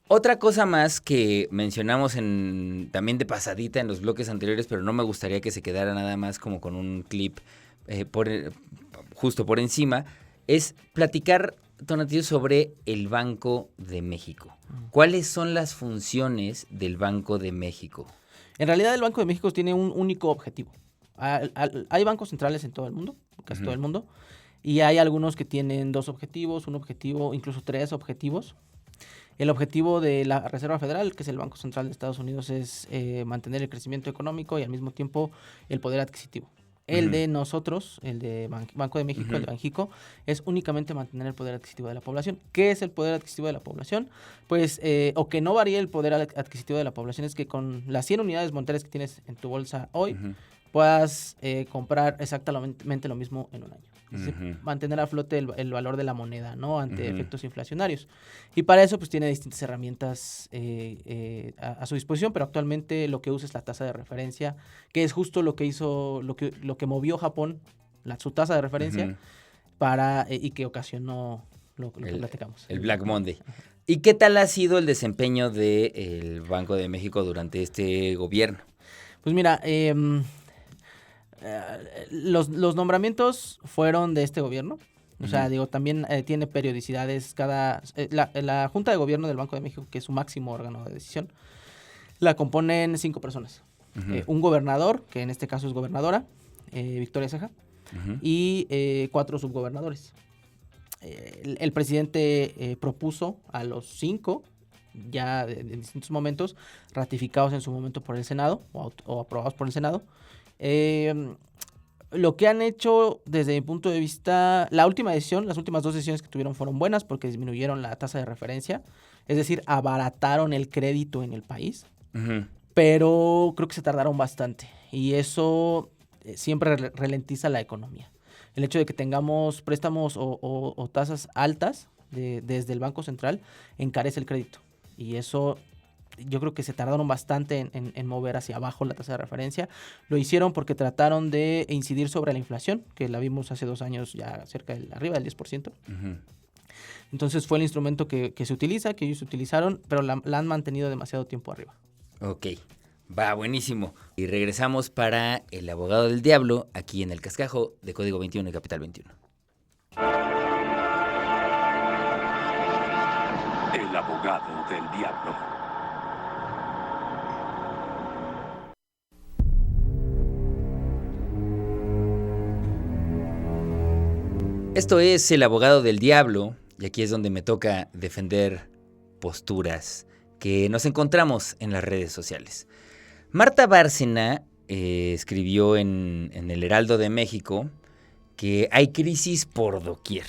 Otra cosa más que mencionamos también de pasadita en los bloques anteriores, pero no me gustaría que se quedara nada más como con un clip justo por encima, es platicar, Tonatiuh, sobre el Banco de México. ¿Cuáles son las funciones del Banco de México? En realidad, el Banco de México tiene un único objetivo. Hay bancos centrales en todo el mundo, casi todo el mundo, y hay algunos que tienen 2 objetivos, un objetivo, incluso 3 objetivos. El objetivo de la Reserva Federal, que es el Banco Central de Estados Unidos, es mantener el crecimiento económico y al mismo tiempo el poder adquisitivo. El de nosotros, el de Banco de México, el de Banxico, es únicamente mantener el poder adquisitivo de la población. ¿Qué es el poder adquisitivo de la población? Pues, o que no varíe el poder adquisitivo de la población, es que con las 100 unidades monetarias que tienes en tu bolsa hoy, puedas comprar exactamente lo mismo en un año. Es decir, mantener a flote el valor de la moneda, ¿no? Ante efectos inflacionarios. Y para eso, pues, tiene distintas herramientas a su disposición, pero actualmente lo que usa es la tasa de referencia, que es justo lo que hizo, lo que movió Japón, su tasa de referencia, y que ocasionó lo que platicamos. El Black Monday. ¿Y qué tal ha sido el desempeño del Banco de México durante este gobierno? Pues mira, los nombramientos fueron de este gobierno. O sea, digo, también tiene periodicidades. La Junta de Gobierno del Banco de México, que es su máximo órgano de decisión, la componen 5 personas. Un gobernador, que en este caso es gobernadora, Victoria Ceja, y 4 subgobernadores. El presidente propuso a los 5, ya en distintos momentos, ratificados en su momento por el Senado, o aprobados por el Senado. Lo que han hecho desde mi punto de vista, las últimas 2 decisiones que tuvieron fueron buenas porque disminuyeron la tasa de referencia, es decir, abarataron el crédito en el país, pero creo que se tardaron bastante y eso siempre ralentiza la economía. El hecho de que tengamos préstamos o tasas altas desde el Banco Central encarece el crédito y eso yo creo que se tardaron bastante en mover hacia abajo la tasa de referencia. Lo hicieron porque trataron de incidir sobre la inflación, que la vimos hace 2 años ya arriba del 10%. Entonces fue el instrumento que se utiliza, que ellos utilizaron, pero la han mantenido demasiado tiempo arriba. Ok, va, buenísimo. Y regresamos para el abogado del diablo, aquí en el Cascajo de Código 21 y Capital 21. El abogado del diablo. Esto es El abogado del diablo, y aquí es donde me toca defender posturas que nos encontramos en las redes sociales. Marta Bárcena escribió en El Heraldo de México que hay crisis por doquier,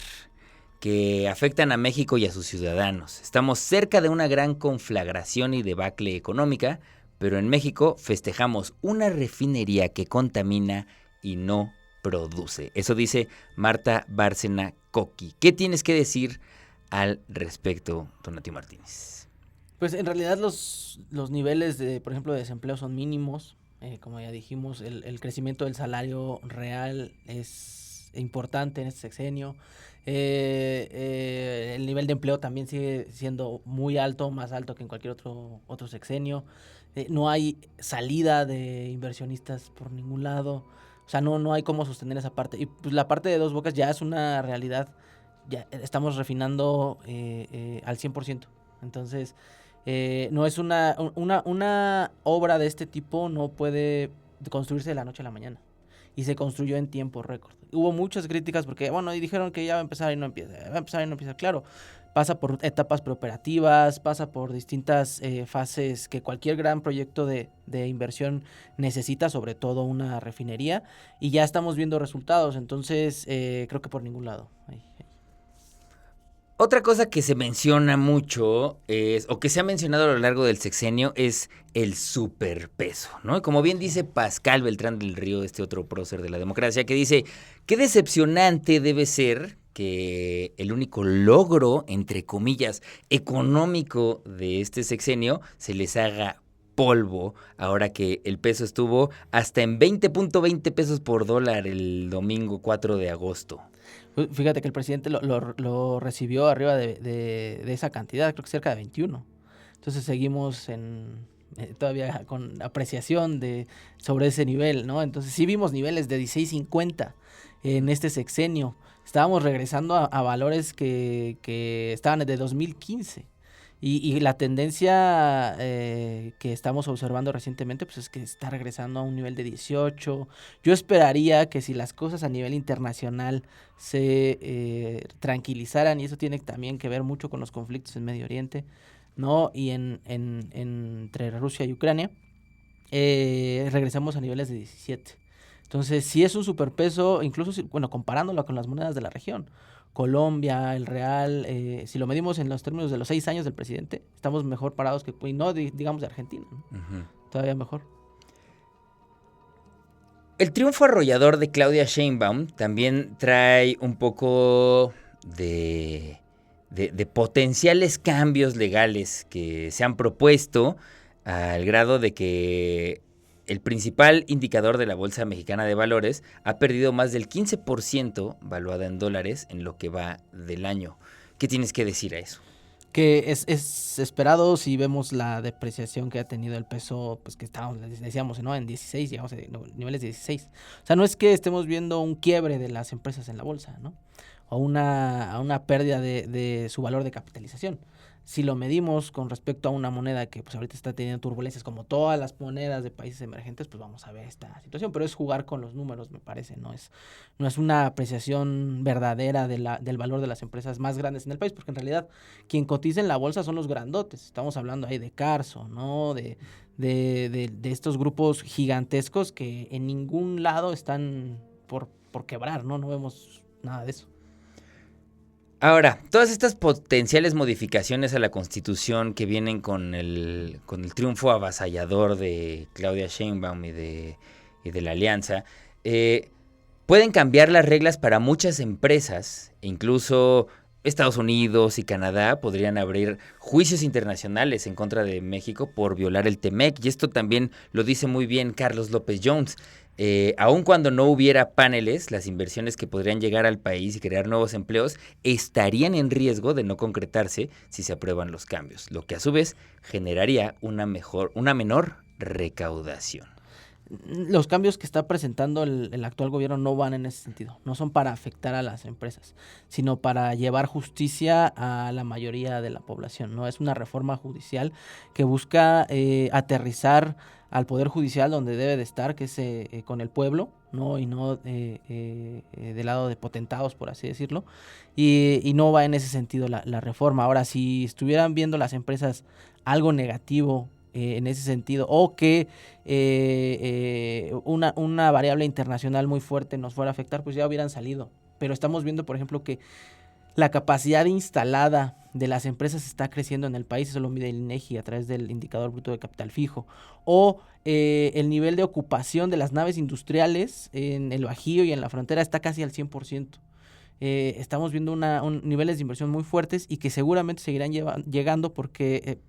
que afectan a México y a sus ciudadanos. Estamos cerca de una gran conflagración y debacle económica, pero en México festejamos una refinería que contamina y no produce. Eso dice Marta Bárcena Coqui. ¿Qué tienes que decir al respecto, Tonatiuh Martínez? Pues en realidad los niveles por ejemplo, de desempleo son mínimos. Como ya dijimos, el crecimiento del salario real es importante en este sexenio. El nivel de empleo también sigue siendo muy alto, más alto que en cualquier otro sexenio. No hay salida de inversionistas por ningún lado. O sea, no hay cómo sostener esa parte. Y pues la parte de Dos Bocas ya es una realidad. Ya estamos refinando al 100%. Entonces, no es una obra de este tipo, no puede construirse de la noche a la mañana. Y se construyó en tiempo récord. Hubo muchas críticas porque, y dijeron que ya va a empezar y no empieza. Claro, pasa por etapas preoperativas, pasa por distintas fases que cualquier gran proyecto de inversión necesita, sobre todo una refinería, y ya estamos viendo resultados, entonces creo que por ningún lado. Otra cosa que se menciona mucho o que se ha mencionado a lo largo del sexenio es el superpeso, ¿no? Como bien dice Pascal Beltrán del Río, este otro prócer de la democracia, que dice, qué decepcionante debe ser que el único logro, entre comillas, económico de este sexenio se les haga polvo ahora que el peso estuvo hasta en 20.20 pesos por dólar el domingo 4 de agosto. Fíjate que el presidente lo recibió arriba de esa cantidad, creo que cerca de 21. Entonces seguimos todavía con apreciación sobre ese nivel, ¿no? Entonces sí vimos niveles de 16.50 en este sexenio. Estábamos regresando a valores que estaban desde 2015. Y la tendencia que estamos observando recientemente pues es que está regresando a un nivel de 18. Yo esperaría que si las cosas a nivel internacional se tranquilizaran, y eso tiene también que ver mucho con los conflictos en Medio Oriente, ¿no? Y entre Rusia y Ucrania, regresamos a niveles de 17. Entonces, si es un superpeso, incluso comparándolo con las monedas de la región, Colombia, el real, si lo medimos en los términos de los 6 años del presidente, estamos mejor parados que, y no digamos de Argentina, ¿no? Todavía mejor. El triunfo arrollador de Claudia Sheinbaum también trae un poco de potenciales cambios legales que se han propuesto, al grado de que el principal indicador de la Bolsa Mexicana de Valores ha perdido más del 15% valuada en dólares en lo que va del año. ¿Qué tienes que decir a eso? Que es esperado si vemos la depreciación que ha tenido el peso, pues que estábamos, decíamos, ¿no? En 16, llegamos a niveles de 16. O sea, no es que estemos viendo un quiebre de las empresas en la bolsa, ¿no? O una pérdida de su valor de capitalización. Si lo medimos con respecto a una moneda que pues ahorita está teniendo turbulencias como todas las monedas de países emergentes, pues vamos a ver esta situación. Pero es jugar con los números, me parece. No es una apreciación verdadera del valor de las empresas más grandes en el país, porque en realidad quien cotiza en la bolsa son los grandotes. Estamos hablando ahí de Carso, ¿no? De estos grupos gigantescos que en ningún lado están por quebrar, ¿no? No vemos nada de eso. Ahora, todas estas potenciales modificaciones a la Constitución que vienen con el triunfo avasallador de Claudia Sheinbaum y de la Alianza, pueden cambiar las reglas para muchas empresas, incluso Estados Unidos y Canadá podrían abrir juicios internacionales en contra de México por violar el TEMEC, y esto también lo dice muy bien Carlos López Jones. Aun cuando no hubiera paneles, las inversiones que podrían llegar al país y crear nuevos empleos estarían en riesgo de no concretarse si se aprueban los cambios, lo que a su vez generaría una menor recaudación. Los cambios que está presentando el actual gobierno no van en ese sentido, no son para afectar a las empresas, sino para llevar justicia a la mayoría de la población, ¿no? Es una reforma judicial que busca aterrizar al Poder Judicial donde debe de estar, que es con el pueblo, ¿no? Y no del lado de potentados, por así decirlo, y no va en ese sentido la reforma. Ahora, si estuvieran viendo las empresas algo negativo en ese sentido, o que una variable internacional muy fuerte nos fuera a afectar, pues ya hubieran salido. Pero estamos viendo, por ejemplo, que la capacidad instalada de las empresas está creciendo en el país, eso lo mide el INEGI a través del indicador bruto de capital fijo, o el nivel de ocupación de las naves industriales en el Bajío y en la frontera está casi al 100%. Estamos viendo niveles de inversión muy fuertes y que seguramente seguirán llegando porque,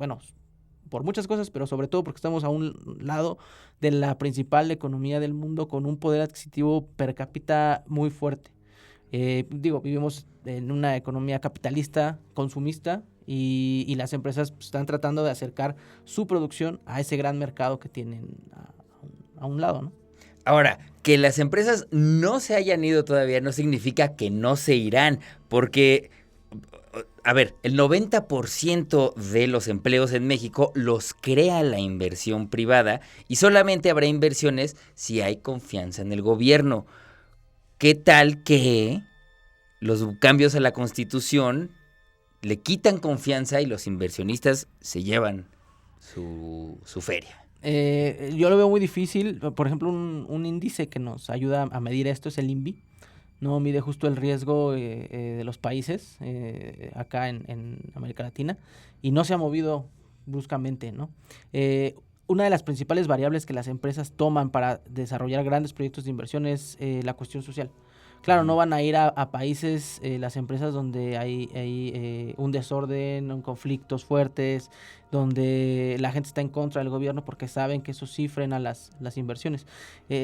por muchas cosas, pero sobre todo porque estamos a un lado de la principal economía del mundo con un poder adquisitivo per cápita muy fuerte. Vivimos en una economía capitalista, consumista, y las empresas están tratando de acercar su producción a ese gran mercado que tienen a un lado, ¿no? Ahora, que las empresas no se hayan ido todavía no significa que no se irán, porque, a ver, el 90% de los empleos en México los crea la inversión privada y solamente habrá inversiones si hay confianza en el gobierno. ¿Qué tal que los cambios a la Constitución le quitan confianza y los inversionistas se llevan su feria? Yo lo veo muy difícil. Por ejemplo, un índice que nos ayuda a medir esto es el INVI. No mide justo el riesgo de los países acá en América Latina y no se ha movido bruscamente, ¿no? Una de las principales variables que las empresas toman para desarrollar grandes proyectos de inversión es la cuestión social. Claro, no van a ir a países, las empresas donde hay un desorden, conflictos fuertes, donde la gente está en contra del gobierno porque saben que eso sí frena las inversiones.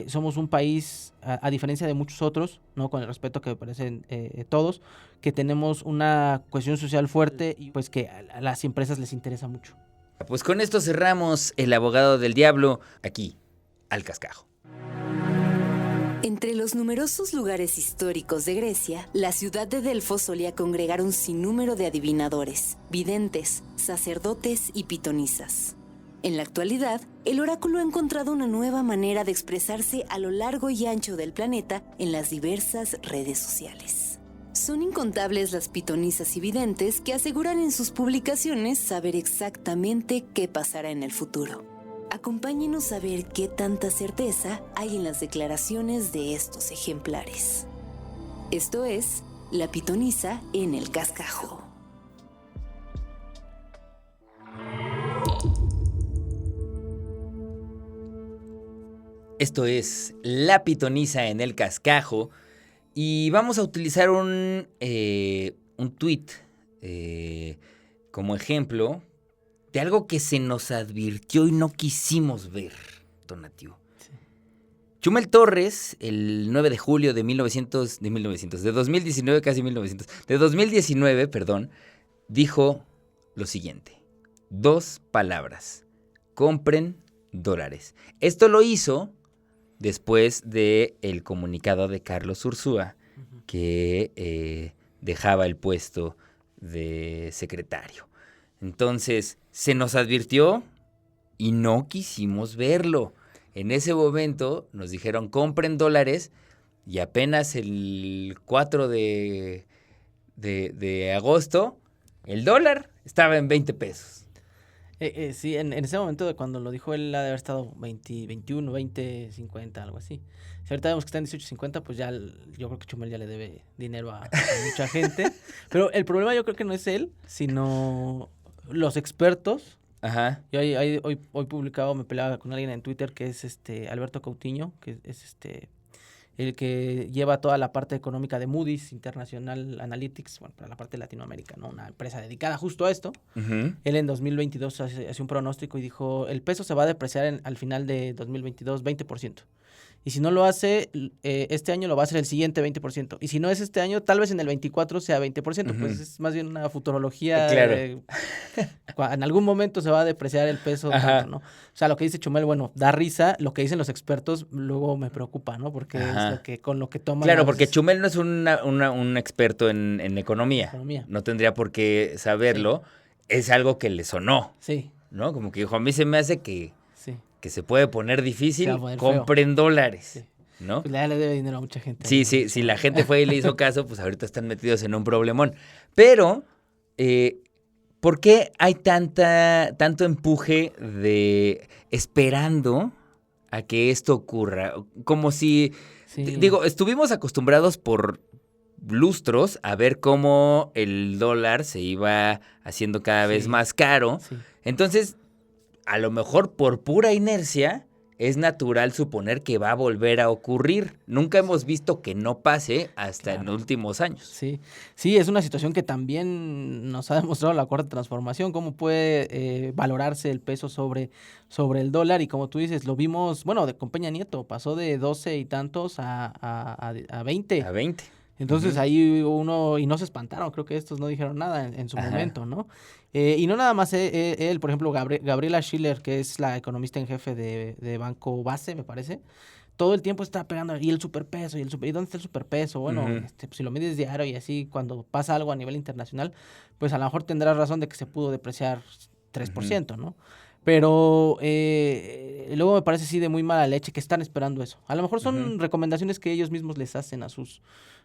Somos un país, a diferencia de muchos otros, ¿no? Con el respeto que me parecen todos, que tenemos una cuestión social fuerte y pues que a las empresas les interesa mucho. Pues con esto cerramos El Abogado del Diablo, aquí, al cascajo. Entre los numerosos lugares históricos de Grecia, la ciudad de Delfos solía congregar un sinnúmero de adivinadores, videntes, sacerdotes y pitonisas. En la actualidad, el oráculo ha encontrado una nueva manera de expresarse a lo largo y ancho del planeta en las diversas redes sociales. Son incontables las pitonisas y videntes que aseguran en sus publicaciones saber exactamente qué pasará en el futuro. Acompáñenos a ver qué tanta certeza hay en las declaraciones de estos ejemplares. Esto es La Pitonisa en el Cascajo. Esto es La Pitonisa en el Cascajo y vamos a utilizar un tuit como ejemplo de algo que se nos advirtió y no quisimos ver, Tonatiuh. Sí. Chumel Torres, el 9 de julio de 2019, dijo lo siguiente: 2 palabras, compren dólares. Esto lo hizo después del comunicado de Carlos Ursúa, que dejaba el puesto de secretario. Entonces, se nos advirtió y no quisimos verlo. En ese momento nos dijeron, compren dólares, y apenas el 4 de agosto, el dólar estaba en 20 pesos. Sí, en ese momento de cuando lo dijo él, ha de haber estado 21, 20, 50, algo así. Si ahorita vemos que está en 18.50, pues ya yo creo que Chumel ya le debe dinero a mucha gente. Pero el problema yo creo que no es él, sino los expertos. Ajá. Yo hoy publicado, me peleaba con alguien en Twitter que es Alberto Coutinho, que es el que lleva toda la parte económica de Moody's International Analytics, bueno, para la parte de Latinoamérica, ¿no? Una empresa dedicada justo a esto. Uh-huh. Él en 2022 hace un pronóstico y dijo, el peso se va a depreciar al final de 2022 20%. Y si no lo hace este año, lo va a hacer el siguiente 20%. Y si no es este año, tal vez en el 24 sea 20%. Uh-huh. Pues es más bien una futurología. Claro. En algún momento se va a depreciar el peso tanto, ¿no? O sea, lo que dice Chumel, bueno, da risa. Lo que dicen los expertos luego me preocupa, ¿no? Porque es con lo que toman. Claro, porque Chumel no es un experto en economía. No tendría por qué saberlo. Sí. Es algo que le sonó. Sí. ¿No? Como que dijo, a mí se me hace que se puede poner difícil, compren feo. Dólares, sí. ¿no? Pues ya le debe dinero a mucha gente. Sí, si la gente fue y le hizo caso, pues ahorita están metidos en un problemón. Pero, ¿por qué hay tanto empuje de esperando a que esto ocurra? Como si, estuvimos acostumbrados por lustros a ver cómo el dólar se iba haciendo cada vez más caro. Sí. Entonces, a lo mejor por pura inercia es natural suponer que va a volver a ocurrir. Nunca hemos visto que no pase hasta en últimos años. Sí, es una situación que también nos ha demostrado la Cuarta Transformación, cómo puede valorarse el peso sobre el dólar. Y como tú dices, lo vimos, con Peña Nieto, pasó de 12 y tantos a 20. A 20. Entonces ahí y no se espantaron, creo que estos no dijeron nada en su momento, ¿no? Y no nada más él, por ejemplo, Gabriela Schiller, que es la economista en jefe de Banco Base, me parece, todo el tiempo está pegando, y el superpeso, ¿y dónde está el superpeso? Bueno, si lo mides diario y así, cuando pasa algo a nivel internacional, pues a lo mejor tendrás razón de que se pudo depreciar 3%, ¿no? Pero luego me parece sí de muy mala leche que están esperando eso. A lo mejor son recomendaciones que ellos mismos les hacen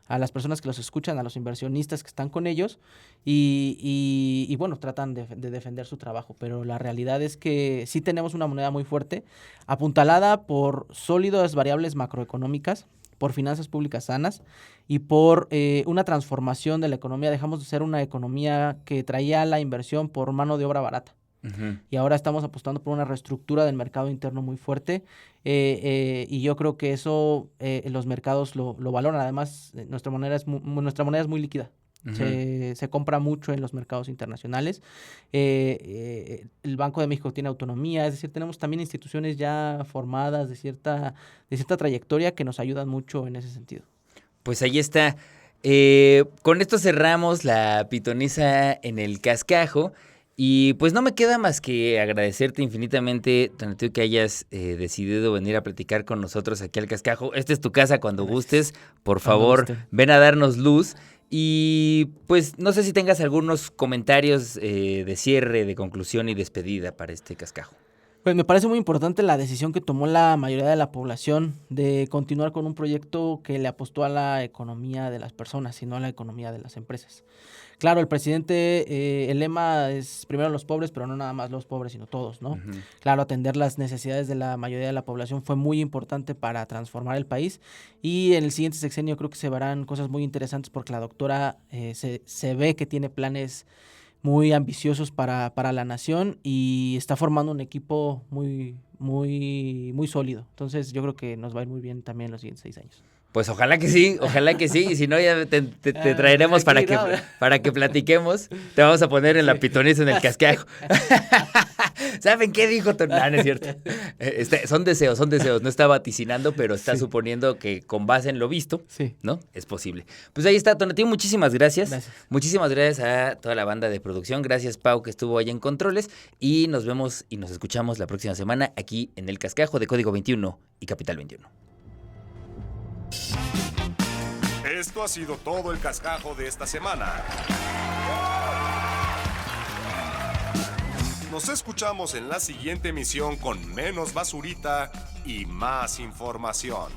a las personas que los escuchan, a los inversionistas que están con ellos y bueno, tratan de defender su trabajo. Pero la realidad es que sí tenemos una moneda muy fuerte, apuntalada por sólidas variables macroeconómicas, por finanzas públicas sanas y por una transformación de la economía. Dejamos de ser una economía que traía la inversión por mano de obra barata. Y ahora estamos apostando por una reestructura del mercado interno muy fuerte y yo creo que eso los mercados lo valoran. Además, nuestra moneda es muy líquida. Se compra mucho en los mercados internacionales. El Banco de México tiene autonomía, es decir, tenemos también instituciones ya formadas de cierta trayectoria que nos ayudan mucho en ese sentido. Pues ahí está. Con esto cerramos la Pitonisa en el Cascajo. Y pues no me queda más que agradecerte infinitamente, Tonatiuh, que hayas decidido venir a platicar con nosotros aquí al Cascajo. Esta es tu casa cuando gustes. Por favor, ven a darnos luz. Y pues no sé si tengas algunos comentarios de cierre, de conclusión y despedida para este Cascajo. Pues me parece muy importante la decisión que tomó la mayoría de la población de continuar con un proyecto que le apostó a la economía de las personas y no a la economía de las empresas. Claro, el presidente, el lema es primero los pobres, pero no nada más los pobres, sino todos, ¿no? Ujú. Claro, atender las necesidades de la mayoría de la población fue muy importante para transformar el país, y en el siguiente sexenio creo que se verán cosas muy interesantes porque la doctora se ve que tiene planes muy ambiciosos para la nación y está formando un equipo muy sólido. Entonces yo creo que nos va a ir muy bien también los siguientes 6 años. Pues ojalá que sí, y si no ya te traeremos para aquí, que platiquemos. Te vamos a poner en la pitoniza en el cascajo. ¿Saben qué dijo Tonán? Es cierto. Son deseos, no está vaticinando, pero está suponiendo que con base en lo visto, Sí. ¿no? Es posible. Pues ahí está, Tonatiuh, muchísimas gracias. Gracias. Muchísimas gracias a toda la banda de producción. Gracias, Pau, que estuvo ahí en controles. Y nos vemos y nos escuchamos la próxima semana aquí en el cascajo de Código 21 y Capital 21. Esto ha sido todo el cascajo de esta semana. Nos escuchamos en la siguiente emisión con menos basurita y más información.